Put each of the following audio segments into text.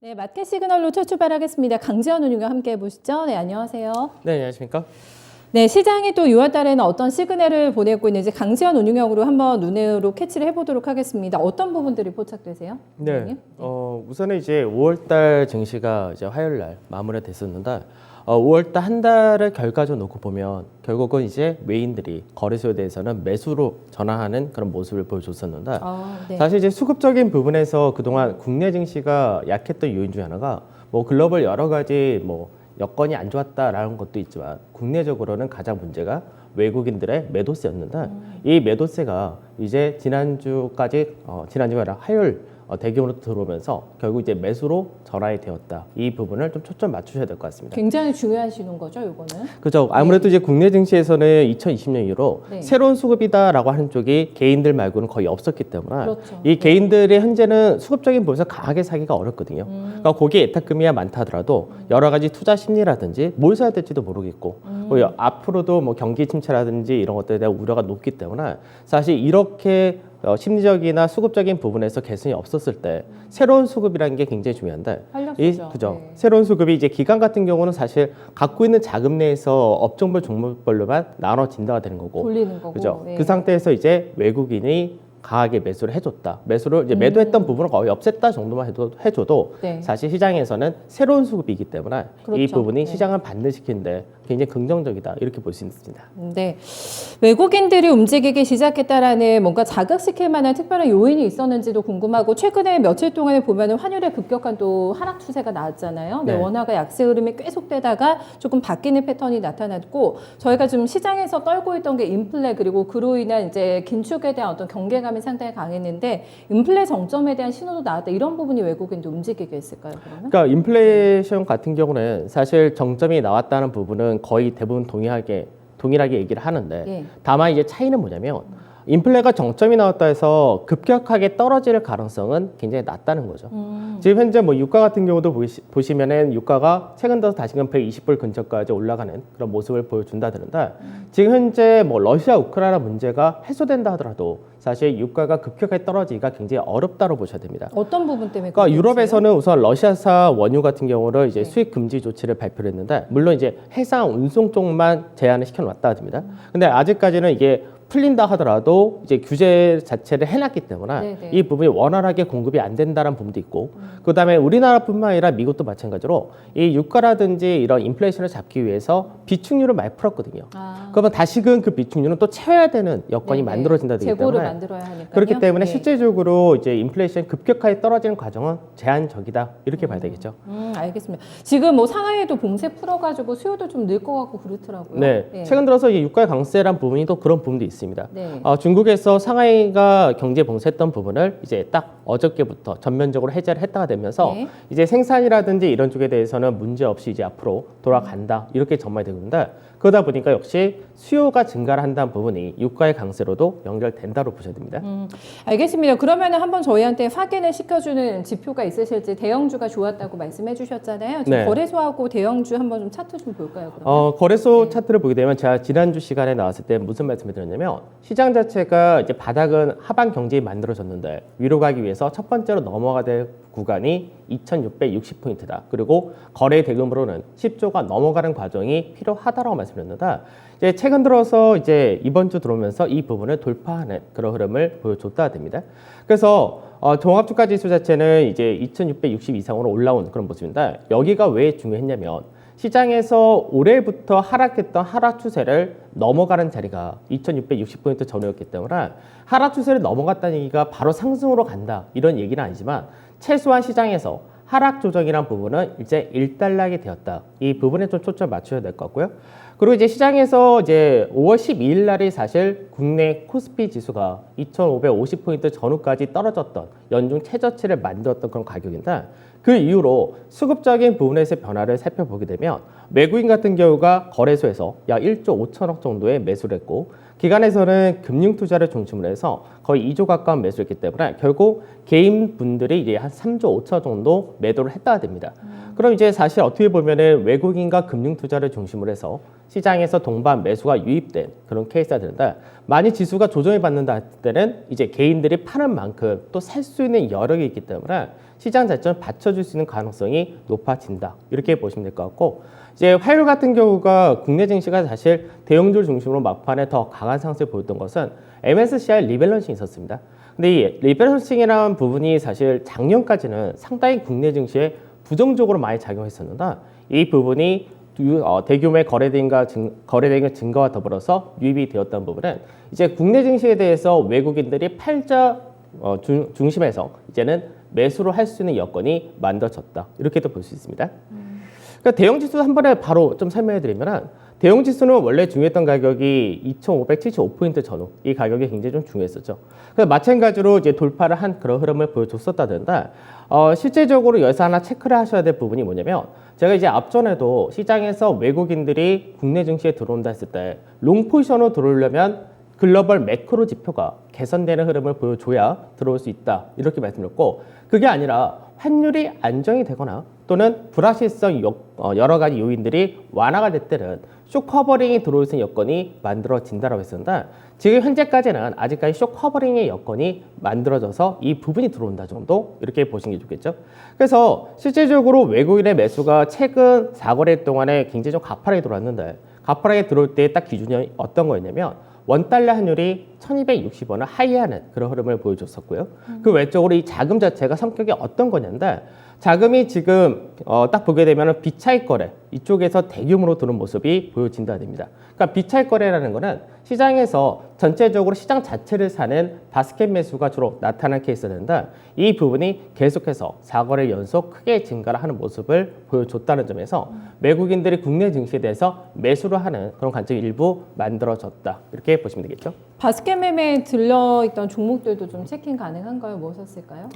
네, 마켓 시그널로 첫 출발하겠습니다. 강지연 운용과 함께 해보시죠. 네, 안녕하세요. 네, 안녕하십니까? 네, 시장이 또 6월 달에는 어떤 시그널을 보내고 있는지 강지연 운용형으로 한번 눈으로 캐치를 해보도록 하겠습니다. 어떤 부분들이 포착되세요? 네, 운용님? 우선은 이제 5월달 증시가 이제 화요일 날 마무리가 됐었는데 5월달 한 달을 결과적으로 놓고 보면 결국은 이제 외인들이 거래소에 대해서는 매수로 전환하는 그런 모습을 보여줬었는데 네. 사실 이제 수급적인 부분에서 그동안 국내 증시가 약했던 요인 중에 하나가 뭐 글로벌 여러 가지 뭐 여건이 안 좋았다라는 것도 있지만 국내적으로는 가장 문제가 외국인들의 매도세였는데 이 매도세가 이제 지난주가 아니라 화요일 대규모로 들어오면서 결국 이제 매수로 전환이 되었다. 이 부분을 좀 초점 맞추셔야 될 것 같습니다. 굉장히 중요하시는 거죠, 이거는? 그렇죠. 아무래도 이제 국내 증시에서는 2020년 이후로 네. 새로운 수급이다라고 하는 쪽이 개인들 말고는 거의 없었기 때문에 그렇죠. 이 개인들이 현재는 수급적인 부분에서 강하게 사기가 어렵거든요. 그러니까 거기에 예탁금이야 많다 하더라도 여러 가지 투자 심리라든지 뭘 사야 될지도 모르겠고 앞으로도 뭐 경기 침체라든지 이런 것들에 대한 우려가 높기 때문에 사실 이렇게 심리적이나 수급적인 부분에서 개선이 없었을 때 새로운 수급이라는 게 굉장히 중요한데 활력소죠. 그죠. 네. 새로운 수급이 이제 기관 같은 경우는 사실 갖고 있는 자금 내에서 업종별 종목별로만 나눠진다가 되는 거고 돌리는 거고. 그죠. 네. 그 상태에서 이제 외국인이 강하게 매수를 해줬다. 매수를 이제 매도했던 부분을 거의 없앴다 정도만 해줘도 네. 사실 시장에서는 새로운 수급이기 때문에 이 그렇죠. 부분이 네. 시장을 반등시키는데 굉장히 긍정적이다 이렇게 볼 수 있습니다. 네, 외국인들이 움직이기 시작했다라는 뭔가 자극시킬 만한 특별한 요인이 있었는지도 궁금하고 최근에 며칠 동안에 보면은 환율의 급격한 또 하락 추세가 나왔잖아요. 네, 네. 원화가 약세 흐름이 계속되다가 조금 바뀌는 패턴이 나타났고 저희가 좀 시장에서 떨고 있던 게 인플레 그리고 그로 인한 이제 긴축에 대한 어떤 경계감이 상당히 강했는데 인플레 정점에 대한 신호도 나왔다. 이런 부분이 외국인도 움직이게 했을까요? 그러면? 그러니까 인플레이션 같은 경우는 사실 정점이 나왔다는 부분은 거의 대부분 동일하게 얘기를 하는데 예. 다만 다만 이제 차이는 뭐냐면 인플레가 정점이 나왔다 해서 급격하게 떨어질 가능성은 굉장히 낮다는 거죠. 지금 현재 뭐 유가 같은 경우도 보시면은 유가가 최근 들어서 다시금 120불 근처까지 올라가는 그런 모습을 보여준다는데 지금 현재 뭐 러시아 우크라이나 문제가 해소된다 하더라도 사실 유가가 급격하게 떨어지기가 굉장히 어렵다고 보셔야 됩니다. 어떤 부분 때문에? 그러니까 그렇게 유럽에서는 우선 러시아사 원유 같은 경우를 이제 네. 수입 금지 조치를 발표를 했는데 물론 이제 해상 운송 쪽만 제한을 시켜놨다 합니다. 근데 아직까지는 이게 풀린다 하더라도 이제 규제 자체를 해놨기 때문에 네네. 이 부분이 원활하게 공급이 안 된다는 부분도 있고 그다음에 우리나라뿐만 아니라 미국도 마찬가지로 이 유가라든지 이런 인플레이션을 잡기 위해서 비축률을 많이 풀었거든요. 그러면 다시금 그 비축률은 또 채워야 되는 여건이 네네. 만들어진다 되기 재고를 때문에 만들어야 하니까요. 그렇기 때문에 네. 실제적으로 이제 인플레이션이 급격하게 떨어지는 과정은 제한적이다 이렇게 봐야 되겠죠. 알겠습니다. 지금 뭐 상하이도 봉쇄 풀어가지고 수요도 좀 늘 것 같고 그렇더라고요. 네, 최근 들어서 이 유가 강세란 부분이 또 그런 부분도 있습니다. 네. 중국에서 상하이가 경제 봉쇄했던 부분을 이제 딱 어저께부터 전면적으로 해제를 했다가 되면서 네. 이제 생산이라든지 이런 쪽에 대해서는 문제 없이 이제 앞으로 돌아간다 이렇게 전망이 되는데 그러다 보니까 역시 수요가 증가를 한다는 부분이 유가의 강세로도 연결된다고 보셔야 됩니다. 알겠습니다. 그러면 한번 저희한테 확인을 시켜주는 지표가 있으실지 대형주가 좋았다고 말씀해 주셨잖아요. 지금 네. 거래소하고 대형주 한번 좀 차트 좀 볼까요? 그러면? 거래소 네. 차트를 보게 되면 제가 지난주 시간에 나왔을 때 무슨 말씀을 드렸냐면 시장 자체가 이제 바닥은 하반 경제에 만들어졌는데 위로 가기 위해서 첫 번째로 넘어가야 될 구간이 2660포인트다. 그리고 거래 대금으로는 10조가 넘어가는 과정이 필요하다라고 말씀드렸는데 이제 최근 들어서 이제 이번 주 들어오면서 이 부분을 돌파하는 그런 흐름을 보여줬다 됩니다. 그래서 종합주가지수 자체는 이제 2660 이상으로 올라온 그런 모습인데 여기가 왜 중요했냐면 시장에서 올해부터 하락했던 하락 추세를 넘어가는 자리가 2660포인트 전후였기 때문에 하락 추세를 넘어갔다는 얘기가 바로 상승으로 간다 이런 얘기는 아니지만 최소한 시장에서 하락 조정이란 부분은 이제 일단락이 되었다. 이 부분에 좀 초점을 맞춰야 될 것 같고요. 그리고 이제 시장에서 이제 5월 12일 날이 사실 국내 코스피 지수가 2550포인트 전후까지 떨어졌던 연중 최저치를 만들었던 그런 가격인데 그 이후로 수급적인 부분에서 변화를 살펴보게 되면 외국인 같은 경우가 거래소에서 약 1조 5천억 정도의 매수를 했고 기관에서는 금융투자를 중심으로 해서 거의 2조 가까운 매수를 했기 때문에 결국 개인 분들이 이제 한 3조 5천 정도 매도를 했다가 됩니다. 그럼 이제 사실 어떻게 보면은 외국인과 금융투자를 중심으로 해서 시장에서 동반 매수가 유입된 그런 케이스가 되는데, 많이 지수가 조정을 받는다 할 때는 이제 개인들이 파는 만큼 또 살 수 있는 여력이 있기 때문에 시장 자체를 받쳐줄 수 있는 가능성이 높아진다, 이렇게 보시면 될 것 같고, 이제 화요일 같은 경우가 국내 증시가 사실 대형주를 중심으로 막판에 더 강한 상승을 보였던 것은 MSCI 리밸런싱이 있었습니다. 근데 이 리밸런싱이라는 부분이 사실 작년까지는 상당히 국내 증시에 부정적으로 많이 작용했었는데, 이 부분이 대규모의 거래대금의 증가와 더불어서 유입이 되었다는 부분은 이제 국내 증시에 대해서 외국인들이 팔자 중심에서 이제는 매수를 할 수 있는 여건이 만들어졌다, 이렇게도 볼 수 있습니다. 그러니까 대형 지수 한 번에 바로 좀 설명해 드리면, 대형 지수는 원래 중요했던 가격이 2,575포인트 전후, 이 가격이 굉장히 좀 중요했었죠. 그래서 마찬가지로 이제 돌파를 한 그런 흐름을 보여줬었다던데, 실제적으로 여기서 하나 체크를 하셔야 될 부분이 뭐냐면, 제가 이제 앞전에도 시장에서 외국인들이 국내 증시에 들어온다 했을 때 롱 포지션으로 들어오려면 글로벌 매크로 지표가 개선되는 흐름을 보여줘야 들어올 수 있다, 이렇게 말씀드렸고, 그게 아니라 환율이 안정이 되거나 또는 불확실성 여러 가지 요인들이 완화가 될 때는 쇼 커버링이 들어올 수 있는 여건이 만들어진다고 했었는데, 지금 현재까지는 아직까지 쇼 커버링의 여건이 만들어져서 이 부분이 들어온다 정도, 이렇게 보시는 게 좋겠죠. 그래서 실질적으로 외국인의 매수가 최근 4거래 동안에 굉장히 좀 가파르게 들어왔는데, 가파르게 들어올 때 딱 기준이 어떤 거였냐면 원달러 환율이 1260원을 하이하는 그런 흐름을 보여줬었고요. 그 외적으로 이 자금 자체가 성격이 어떤 거냐인데, 자금이 지금 딱 보게 되면 비차익 거래 이쪽에서 대규모로 드는 모습이 보여진다 됩니다. 그러니까 비차익 거래라는 거는 시장에서 전체적으로 시장 자체를 사는 바스켓 매수가 주로 나타나는 케이스인데, 이 부분이 계속해서 4거래 연속 크게 증가를 하는 모습을 보여줬다는 점에서 외국인들이 국내 증시에 대해서 매수를 하는 그런 관점이 일부 만들어졌다, 이렇게 보시면 되겠죠. 바스켓 매매에 들려있던 종목들도 좀 체킹 가능한가요? 무엇이었을까요?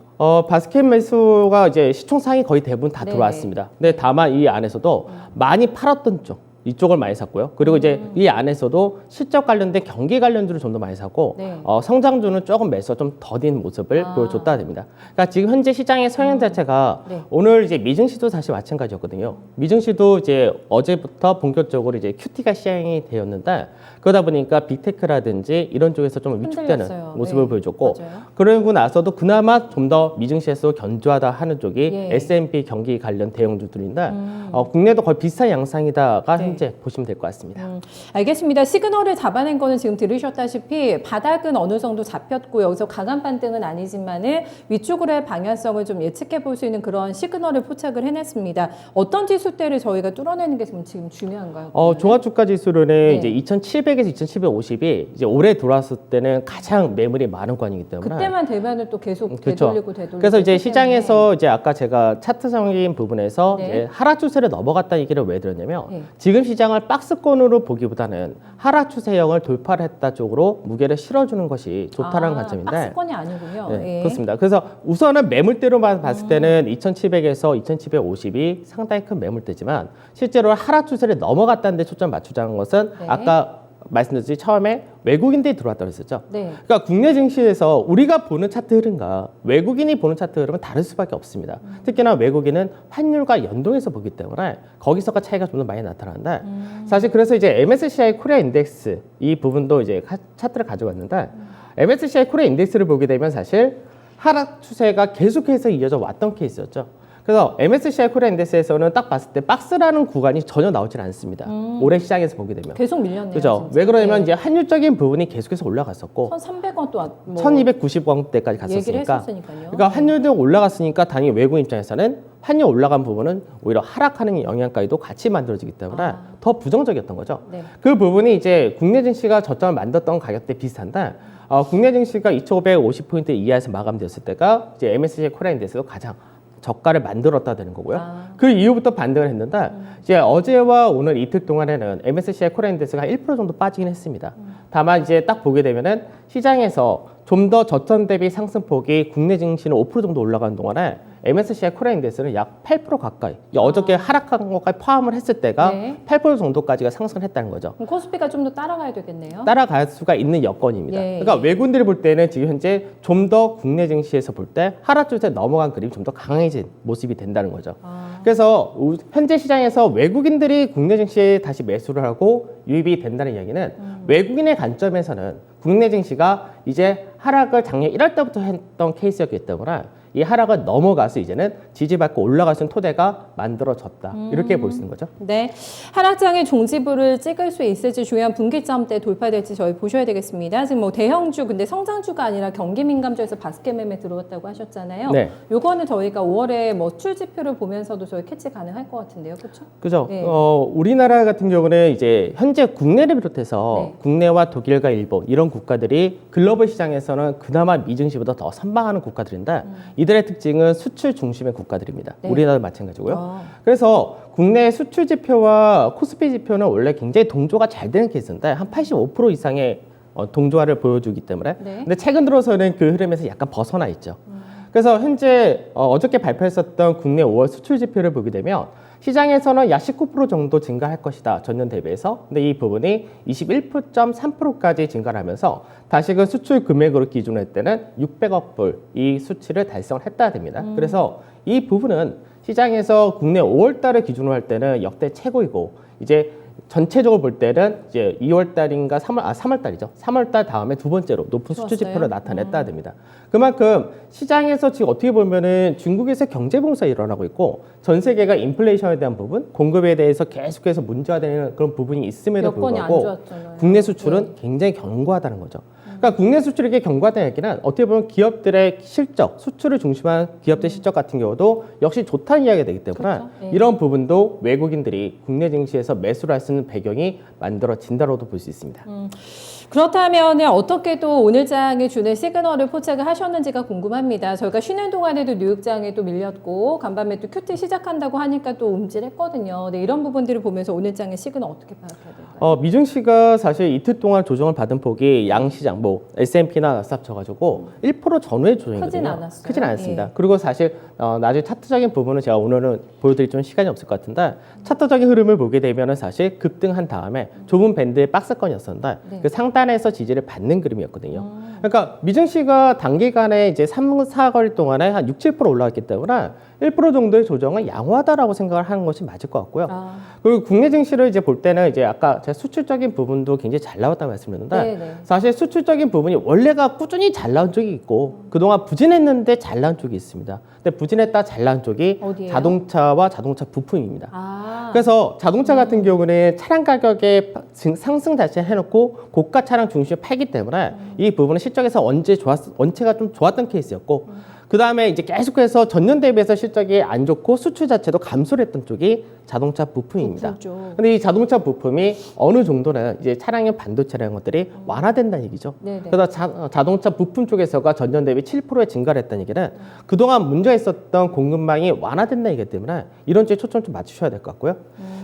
바스켓 매수가 이제 시총 상위 거의 대부분 다 네. 들어왔습니다. 근데 다만 이 안에서도 많이 팔았던 쪽, 이쪽을 많이 샀고요. 그리고 이제 이 안에서도 실적 관련된 경기 관련주를 좀 더 많이 사고, 네. 성장주는 조금 매수가 좀 더딘 모습을 보여줬다 됩니다. 그러니까 지금 현재 시장의 성향 자체가 네. 오늘 이제 미증시도 사실 마찬가지였거든요. 미증시도 이제 어제부터 본격적으로 이제 QT가 시행이 되었는데, 그러다 보니까 빅테크라든지 이런 쪽에서 좀 위축되는 흔들렸어요. 모습을 네. 보여줬고, 맞아요. 그러고 나서도 그나마 좀 더 미증시에서 견조하다 하는 쪽이 예. S&P 경기 관련 대형주들인데, 국내도 거의 비슷한 양상이다가 네. 현재 보시면 될 것 같습니다. 알겠습니다. 시그널을 잡아낸 거는 지금 들으셨다시피 바닥은 어느 정도 잡혔고, 여기서 강한 반등은 아니지만은 위쪽으로의 방향성을 좀 예측해 볼 수 있는 그런 시그널을 포착을 해냈습니다. 어떤 지수대를 저희가 뚫어내는 게 지금 중요한가요? 종합주가 지수로는 네. 이제 2,700에서 2,750이 이제 올해 들어왔을 때는 가장 매물이 많은 관이기 때문에, 그때만 되면은 또 계속 그렇죠. 되돌리고 그래서 이제 했기 시장에서 이제 아까 제가 차트적인 부분에서 네. 이제 하락 추세를 넘어갔다는 얘기를 왜 드렸냐면, 네. 지금 시장을 박스권으로 보기보다는 하락 추세형을 돌파를 했다 쪽으로 무게를 실어주는 것이 좋다는 관점인데, 박스권이 아니군요. 네, 예. 그렇습니다. 그래서 우선은 매물대로만 봤을 때는 2,700에서 2,750이 상당히 큰 매물대지만, 실제로 하락 추세를 넘어갔다는 데 초점 맞추자는 것은 네. 아까 말씀드렸듯이 처음에 외국인들이 들어왔다고 했었죠. 네. 그러니까 국내 증시에서 우리가 보는 차트 흐름과 외국인이 보는 차트 흐름은 다를 수밖에 없습니다. 특히나 외국인은 환율과 연동해서 보기 때문에 거기서가 차이가 좀 더 많이 나타나는데, 사실 그래서 이제 MSCI 코리아 인덱스 이 부분도 이제 차트를 가져왔는데, MSCI 코리아 인덱스를 보게 되면 사실 하락 추세가 계속해서 이어져 왔던 케이스였죠. 그래서 MSCI 코리아 인덱스에서는 딱 봤을 때 박스라는 구간이 전혀 나오질 않습니다. 올해 시장에서 보게 되면. 계속 밀렸네요. 그죠? 진짜. 왜 그러냐면 예. 이제 환율적인 부분이 계속해서 올라갔었고, 1,300원 또 1290원대까지 얘기를 갔었으니까. 했었으니까요. 그러니까 환율도 올라갔으니까 당연히 외국 입장에서는 환율 올라간 부분은 오히려 하락하는 영향까지도 같이 만들어지기 때문에 더 부정적이었던 거죠. 네. 그 부분이 이제 국내 증시가 저점을 만들었던 가격대 비슷한데, 국내 증시가 2,550포인트 이하에서 마감되었을 때가 이제 MSCI 코리아 인덱스도 가장 저가를 만들었다 되는 거고요. 그 이후부터 반등을 했는데, 이제 어제와 오늘 이틀 동안에는 MSCI 코리아 인덱스가 1% 정도 빠지긴 했습니다. 다만 이제 딱 보게 되면은 시장에서 좀 더 저점 대비 상승폭이 국내 증시는 5% 정도 올라가는 동안에 MSCI 코리아 인덱스는 약 8% 가까이 어저께 하락한 것까지 포함을 했을 때가 네. 8% 정도까지가 상승을 했다는 거죠. 그럼 코스피가 좀 더 따라가야 되겠네요. 따라갈 수가 있는 여건입니다. 예. 그러니까 외국인들이 볼 때는 지금 현재 좀 더 국내 증시에서 볼 때 하락 추세 넘어간 그림이 좀 더 강해진 모습이 된다는 거죠. 그래서 현재 시장에서 외국인들이 국내 증시에 다시 매수를 하고 유입이 된다는 이야기는 외국인의 관점에서는 국내 증시가 이제 하락을 작년 1월 때부터 했던 케이스였기 때문에 이 하락을 넘어가서 이제는 지지받고 올라갈 수 있는 토대가 만들어졌다. 이렇게 볼 수 있는 거죠. 네, 하락장의 종지부를 찍을 수 있을지 중요한 분기점대 돌파될지 저희 보셔야 되겠습니다. 지금 뭐 대형주 근데 성장주가 아니라 경기 민감주에서 바스켓 매매 들어왔다고 하셨잖아요. 네. 요거는 저희가 5월에 뭐 출지표를 보면서도 저희 캐치 가능할 것 같은데요, 그렇죠? 그죠. 네. 우리나라 같은 경우는 이제 현재 국내를 비롯해서 네. 국내와 독일과 일본 이런 국가들이 글로벌 시장에서는 그나마 미증시보다 더 선방하는 국가들인데 이들의 특징은 수출 중심의 국가들입니다. 네. 우리나라도 마찬가지고요. 아. 그래서 국내 수출 지표와 코스피 지표는 원래 굉장히 동조가 잘 되는 케이스인데 한 85% 이상의 동조화를 보여주기 때문에 네. 근데 최근 들어서는 그 흐름에서 약간 벗어나 있죠. 그래서 현재 어저께 발표했었던 국내 5월 수출 지표를 보게 되면 시장에서는 약 19% 정도 증가할 것이다. 전년 대비해서. 근데 이 부분이 21.3%까지 증가를 하면서 다시금 수출 금액으로 기준을 할 때는 600억 불 이 수치를 달성했다 됩니다. 그래서 이 부분은 시장에서 국내 5월 달을 기준으로 할 때는 역대 최고이고 이제 전체적으로 볼 때는 이제 2월 달인가 3월 달이죠. 3월 달 다음에 두 번째로 높은 수출 좋았어요? 지표를 나타냈다 됩니다. 그만큼 시장에서 지금 어떻게 보면은 중국에서 경제 봉쇄가 일어나고 있고 전 세계가 인플레이션에 대한 부분, 공급에 대해서 계속해서 문제가 되는 그런 부분이 있음에도 여건이 안 불구하고 좋았잖아요. 국내 수출은 네. 굉장히 견고하다는 거죠. 그러니까 국내 수출이 이게 견고하다는 얘기는 어떻게 보면 기업들의 실적, 수출을 중심한 기업들 실적 같은 경우도 역시 좋다는 이야기가 되기 때문에 그렇죠. 네. 이런 부분도 외국인들이 국내 증시에서 매수를 할 수 있는 배경이 만들어진다고도 볼 수 있습니다. 그렇다면 어떻게 또 오늘 장에 주는 시그널을 포착을 하셨는지가 궁금합니다. 저희가 쉬는 동안에도 뉴욕장에 또 밀렸고 간밤에 또 큐티 시작한다고 하니까 또 움찔했거든요. 네, 이런 부분들을 보면서 오늘 장의 시그널 어떻게 파악해야 될까요? 미증시가 사실 이틀 동안 조정을 받은 폭이 양시장, 뭐 S&P나 나스닥 쳐가지고 1% 전후의 조정이거든요. 크진 않았어요. 크진 않습니다. 예. 그리고 사실 나중에 차트적인 부분은 제가 오늘은 보여드릴 좀 시간이 없을 것 같은데 차트적인 흐름을 보게 되면은 사실 급등한 다음에 좁은 밴드의 박스권이었었는데 네. 그 상단에서 지지를 받는 그림이었거든요. 그러니까 미증시가 단기간에 이제 3, 4거리 동안에 한 6, 7% 올라왔기 때문에 1% 정도의 조정은 양호하다라고 생각을 하는 것이 맞을 것 같고요. 그리고 국내 증시를 이제 볼 때는 이제 아까 제가 수출적인 부분도 굉장히 잘 나왔다고 말씀드렸는데 네네. 사실 수출적인 부분이 원래가 꾸준히 잘 나온 쪽이 있고 그동안 부진했는데 잘 나온 쪽이 있습니다. 근데 부진했다 잘 나온 쪽이 어디예요? 자동차와 자동차 부품입니다. 아, 그래서 자동차 같은 경우는 차량 가격에 상승 자체를 해놓고 고가 차량 중심을 팔기 때문에 이 부분은 실적에서 원체가 좀 좋았던 케이스였고 그 다음에 이제 계속해서 전년 대비해서 실적이 안 좋고 수출 자체도 감소를 했던 쪽이 자동차 부품입니다. 부품 쪽. 근데 이 자동차 부품이 어느 정도는 이제 차량용 반도체라는 것들이 완화된다는 얘기죠. 네네. 그래서 자동차 부품 쪽에서가 전년 대비 7%의 증가를 했다는 얘기는 그동안 문제가 있었던 공급망이 완화된다는 얘기 때문에 이런 쪽에 초점 좀 맞추셔야 될 것 같고요.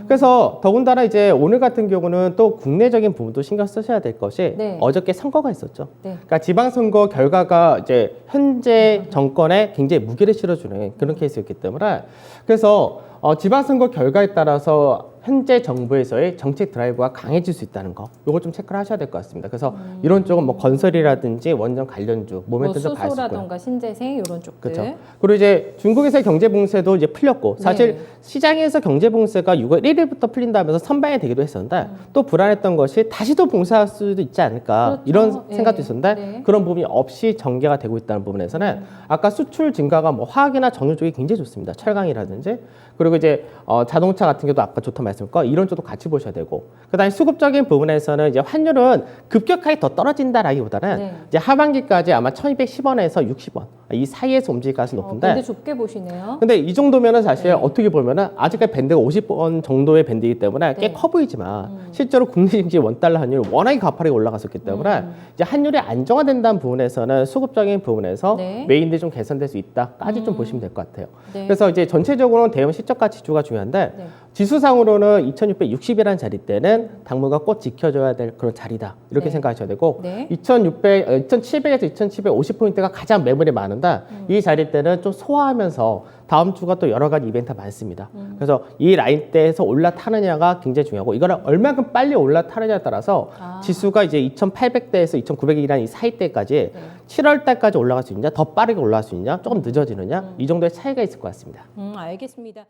그래서 더군다나 이제 오늘 같은 경우는 또 국내적인 부분도 신경 쓰셔야 될 것이 네. 어저께 선거가 있었죠. 네. 그러니까 지방선거 결과가 이제 현재 정권에 굉장히 무게를 실어주는 그런 케이스였기 때문에 그래서 지방선거 결과에 따라서 현재 정부에서의 정책 드라이브가 강해질 수 있다는 거, 이걸 좀 체크를 하셔야 될 것 같습니다. 그래서 이런 쪽은 뭐 건설이라든지 원전 관련주, 뭐 모멘텀 좀 봐야 수 있고요. 수소라던가 신재생 이런 쪽들. 그렇죠. 그리고 이제 중국에서의 경제 봉쇄도 이제 풀렸고 사실 네. 시장에서 경제 봉쇄가 6월 1일부터 풀린다면서 선방이 되기도 했었는데 또 불안했던 것이 다시 또 봉쇄할 수도 있지 않을까 그렇죠. 이런 네. 생각도 있었는데 네. 그런 부분이 없이 전개가 되고 있다는 부분에서는 아까 수출 증가가 뭐 화학이나 정유 쪽이 굉장히 좋습니다. 철강이라든지 그리고 이제 자동차 같은 경우도 아까 좋다 말씀드렸고 이런 쪽도 같이 보셔야 되고 그다음에 수급적인 부분에서는 이제 환율은 급격하게 더 떨어진다라기보다는 네. 이제 하반기까지 아마 1,210원에서 60원 이 사이에서 움직일 가능성이 높은데 밴드 좁게 보시네요. 근데 이 정도면은 사실 네. 어떻게 보면은 아직까지 밴드가 50원 정도의 밴드이기 때문에 꽤 네. 커 보이지만 실제로 국내 증시 원달러 환율이 워낙에 가파르게 올라갔었기 때문에 이제 환율이 안정화된다는 부분에서는 수급적인 부분에서 네. 메인들이 좀 개선될 수 있다까지 좀 보시면 될 것 같아요. 네. 그래서 이제 전체적으로는 대형 시저가 지수가 중요한데 네. 지수상으로는 2660이라는 자리 때는 당분간 꼭 지켜줘야 될 그런 자리다 이렇게 네. 생각하셔야 되고 네. 2700에서 2750포인트가 가장 매물이 많은데 이 자리 때는 좀 소화하면서 다음 주가 또 여러 가지 이벤트가 많습니다. 그래서 이 라인대에서 올라타느냐가 굉장히 중요하고 이거를 얼마큼 빨리 올라타느냐에 따라서 지수가 이제 2800대에서 2900이라는 이 사이대까지 7월 달까지 올라갈 수 있냐, 더 빠르게 올라갈 수 있냐, 조금 늦어지느냐 이 정도의 차이가 있을 것 같습니다. 알겠습니다.